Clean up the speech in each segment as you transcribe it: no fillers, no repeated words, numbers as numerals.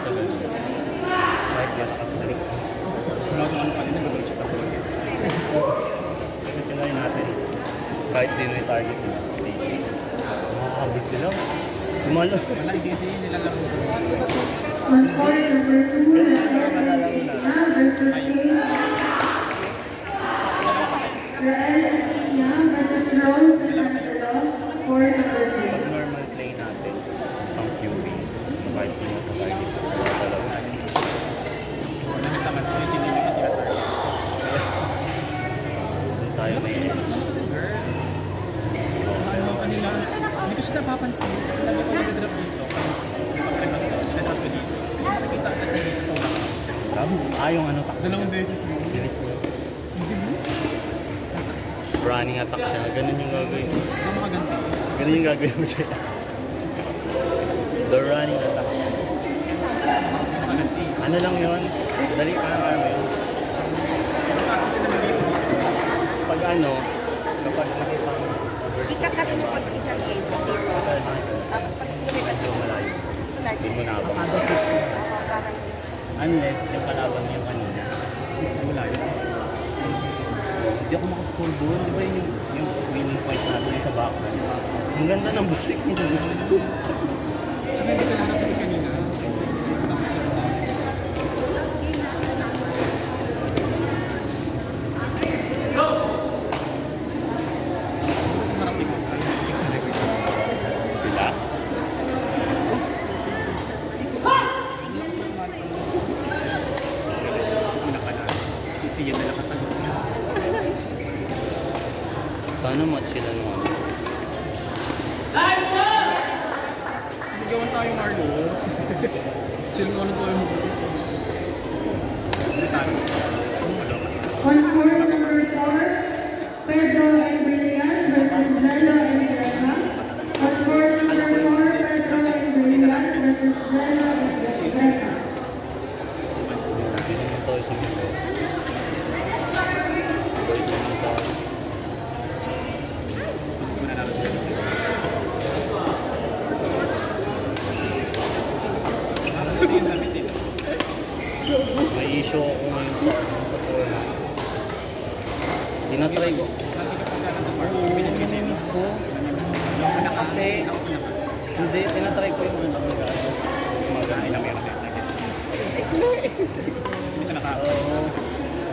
sa ganun. Kahit malakas balik. Wala sa ano kanina, nagulog siya sa kulog. Kasi tinayin natin. Kahit sino yung target nila. Makakabit sila. Gumalo. Wala, hindi siya nilalaro. On court number 2, Rael Estrella versus Rose Manalo, court number 3. Pag normal play natin, pang QB, kahit sino sa target. Dalawa. Nakita man, yung sino yung tinatarget. Doon tayo may Kasi girl, ano kanila, hindi ko siya napapansin. Kasi nabi ko nag-drop dito. Pag-request ko, nag-drop ko dito. Kasi nakikita agad na dito sa ulang. yung ano takbo. Dalawang beses mo. Bilis niya. Hindi mo? Running attack siya. Ganun yung gagawin. Ano makaganti? Ganun yung gagawin mo siya. The running attack. Makaganti. Ano lang yun? Dali ka ano yun. Pag ano, kapag nakita mo, Ikakat mo pag isang game dito. Tapos pag lumipat medyo malayo. start Hindi mo na abang. parang Unless yung kalaban yung kanina. Wala yun. Hindi ako makascore doon. Di ba yung winning point natin sa background? Ang ganda ng balik niya. Gusto ko. Tsaka hindi sila natin kanina. Kasi sila natin sa akin. Marami ko. Sila? Sisiyan na lang katagot niya. Sana match sila naman. Magawan tayo, Marlo. Chill ko na tayo. Hindi tayo. On court number 4, Pedro Embrian versus Jello Embriana. On court number 4, Pedro Embrian versus Jello Embriana. Hindi naman tayo sumipot. Sabay naman tayo. Hindi ko na nalang sila. Yung damit dito. May issue ako ngayon sa corner. Tinatry ko. Lagi ka pagkalan ng Marlo. Binigay sa'yo. Miss ko. Kasi, hindi, tinatry ko yung anak na gano'n. Ay, na meron din. Kasi minsan nakao. Oo.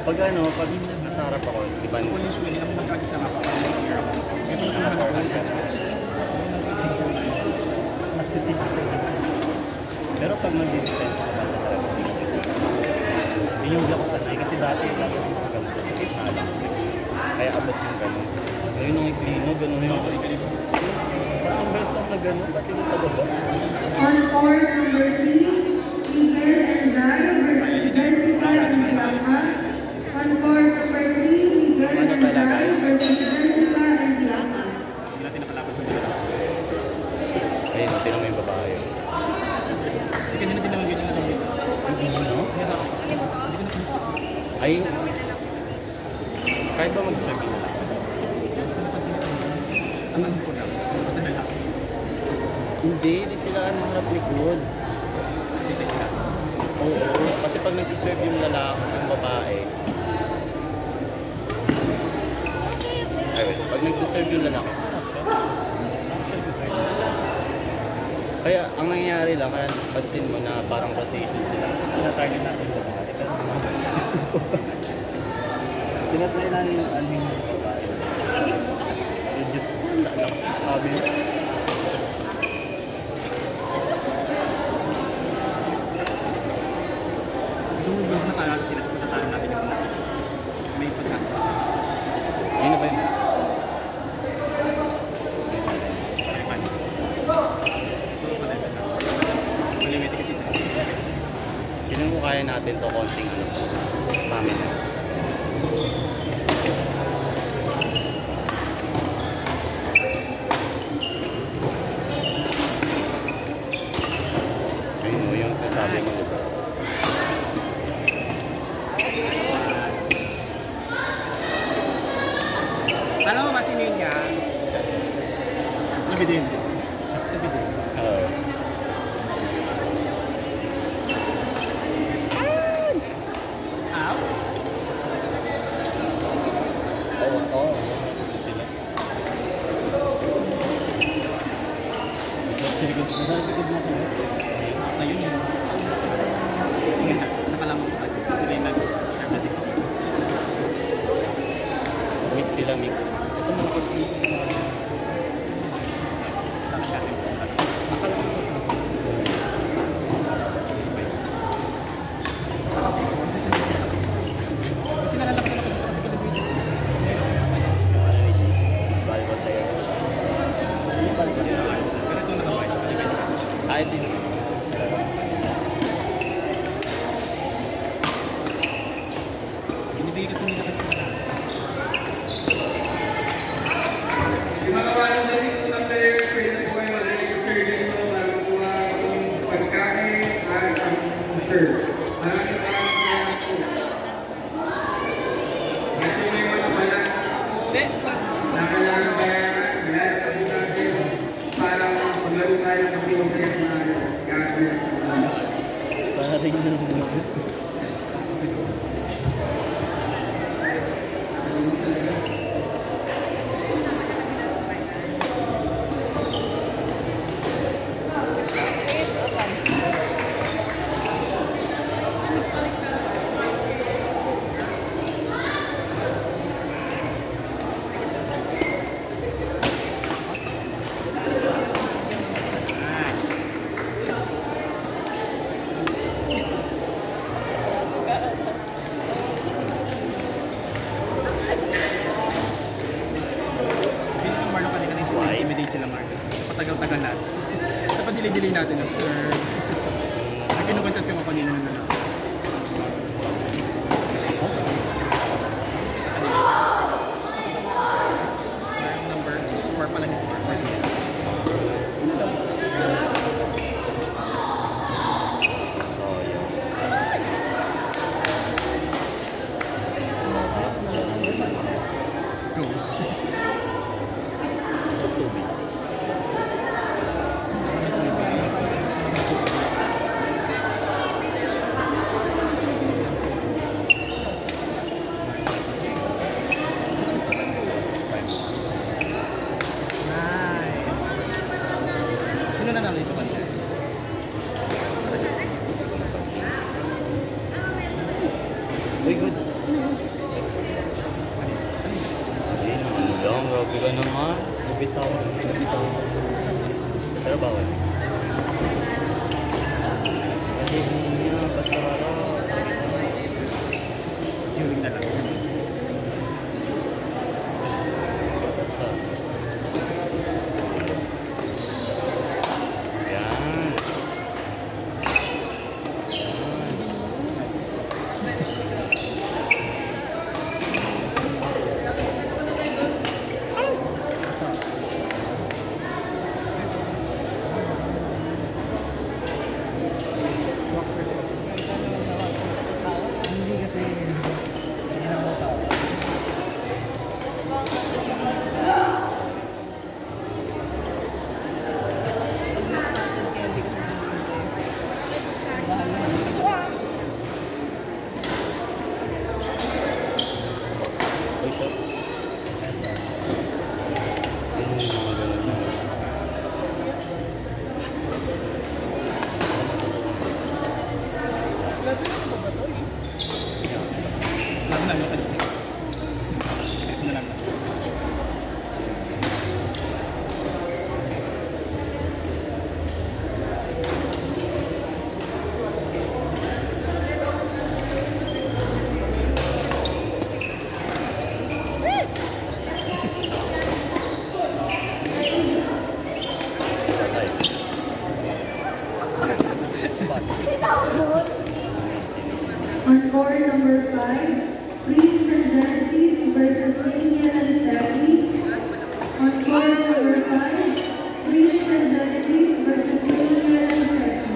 Pag ano, pag nasa harap ako, iba Kung usually, ako mag-practice na ako. Ito na sa mga nakakalitan. mas pitipid. Pero pag mag-defense ka ba sa talaga, yun yung ako sanay. Kasi dati yung ganun sa gitna lang. Kaya abot yung ganun. Ngayon ang iklino, ganun yung parang beses na ganun, ba't yung pababa? On court number 3, Miguel Enzay versus Jessica Endiama. On court number 3, Miguel Enzay versus Jessica Endiama. Hindi natin nakalaban ko dito. Ayun, tinang may babae. Kasi kanina din naman ganyan na kami. Ano? Ay, kahit ba mag-serve yun? Sa kanin ko na. Sa bela. Hindi sila ang harap likod. Sa isa isa. Oo, kasi pag nagsiserve yung lalaki, yung babae. Ay, wait. Pag nagsiserve yung lalaki, kaya ang nangyayari lang, kaya pansin mo na parang rotation sila. Kasi tinatarget natin sa babae. Tinatry namin yung alming yung babae. Eh, Diyos ko, lakas na sabi. Tumulog na talaga sila sa matatalo natin yung may podcast pa. Yun na ba yun? Malimiti kasi sa Tingnan mo kaya natin to konting ano, stamina. Ayun mo yung sasabi mo, diba? alam mo ba sino yun niya? Nabidin. Nabidin. Oo. Sirikod. Nadalikod na sila. Ngayon yun. Sige na, nakalaman ko pa. Sila yung nag-serve na 60. Mix sila, mix. Ito mga kosti. Kasi nalalabasan ako dito kasi kalabuhin. Volleyball tayo. Pero ito nakaway. Ay, din. Binibigay kasi nila kasi sila. Yung mga volunteering po ng players, pwede po kayo mag-register dito para kuha yung pagkain at ang shirt. Maraming salamat po. Kasi may mga balance na kailangan bayaran. Lahat na po natin para maglaro tayo ng progress na God bless. Para rin na naman. Feeling ng Marlon kanina na yung intimidate sila Marlon. Patagal-tagal natin. Dapat dili-dili natin ang sir. Kinukontas ko mga kanina na number 4 pala ni Sir President. So, yun. Go. Tubig. Sino na nalito kanina? Uy, good. Ayun naman lang. Grabe ka naman. Nabitaw. Pero bawal. Hindi niya. Ba't sa harap? Viewing na lang. Ba't sa... Yan. Uy, shot. Yun yung mga ganun na. Lalo na yung kanina. Ito na lang. Patay. On court number 5, Prince and Genesis versus Daniel and Steffi. On court number 5, Prince and Genesis versus Daniel and Steffi.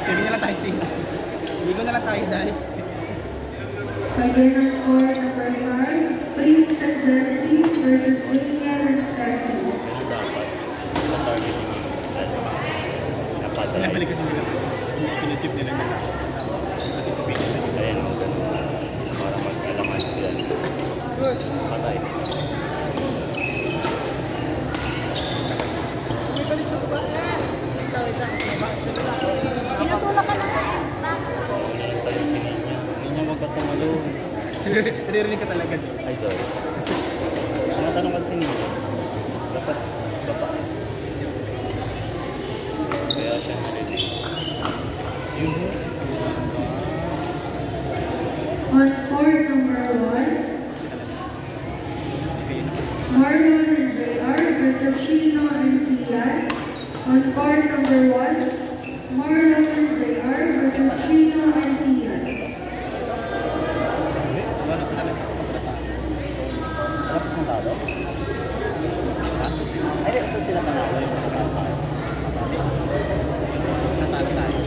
Sige na lang tayo sis. Ligo na lang tayo dahil. Again on court number 5, Prince and Genesis versus Daniel and Steffi. Ganun dapat. Target yung napadala. Pinabalik kasi nila. Sinusip nila nila. Anticipate nila. Ayan, ang ganun. Para mag-alaman sila. Patay. Tinutulak ka na nga. Tayo si Ninyo. Ninyo wag ka tumalong. Naririnig ka talaga. Ay, sorry. Tinatanong ka si Ninyo. Dapat baba. Kaya siya nalilate. Yun. On court number 1, Marlon and JR versus Chino and Sian. On court number 1, Marlon and JR versus Chino and Sian. Wala sila nagkasama sa akin. Tapos ng talo? Ha? Ay, ito sila panalo yung sa kasama. Natalo tayo.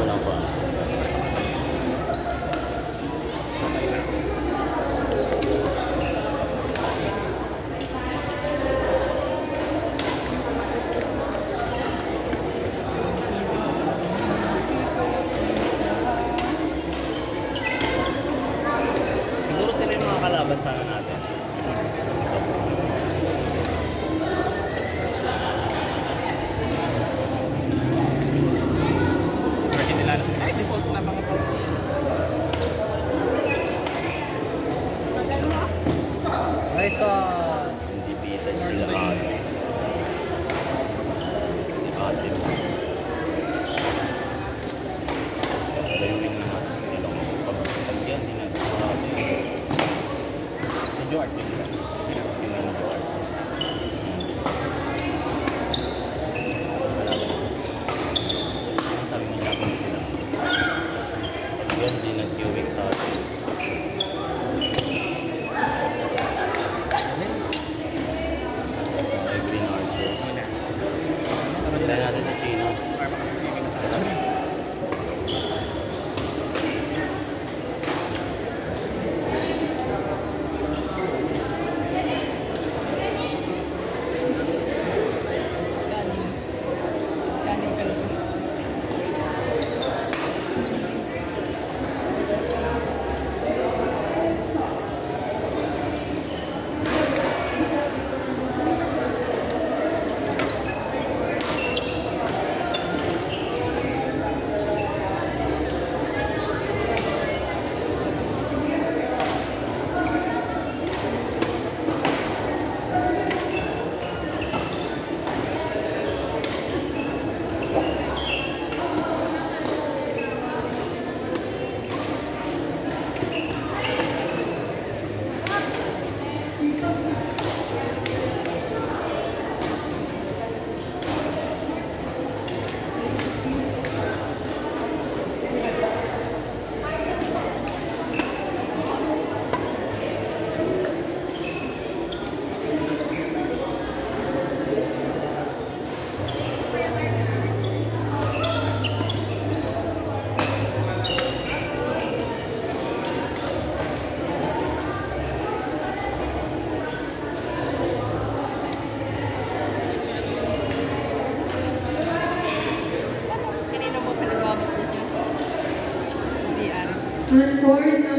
Wala pa. Siguro sila yung mga kalaban sana natin. Pwede nila na ay default na mga po. Nice one! Hindi bitan sila ate. Si ate. Layuin na natin sila. Pag yan, hindi natin ate. Si George din ba? Tingnan mo George. Sabi mo siya kung sila. Pag yan, hindi nag-queuing sa atin. Ay, Green Archer. Tayo natin sa Chino. Kanina mo pinagawa mas business. CR. On court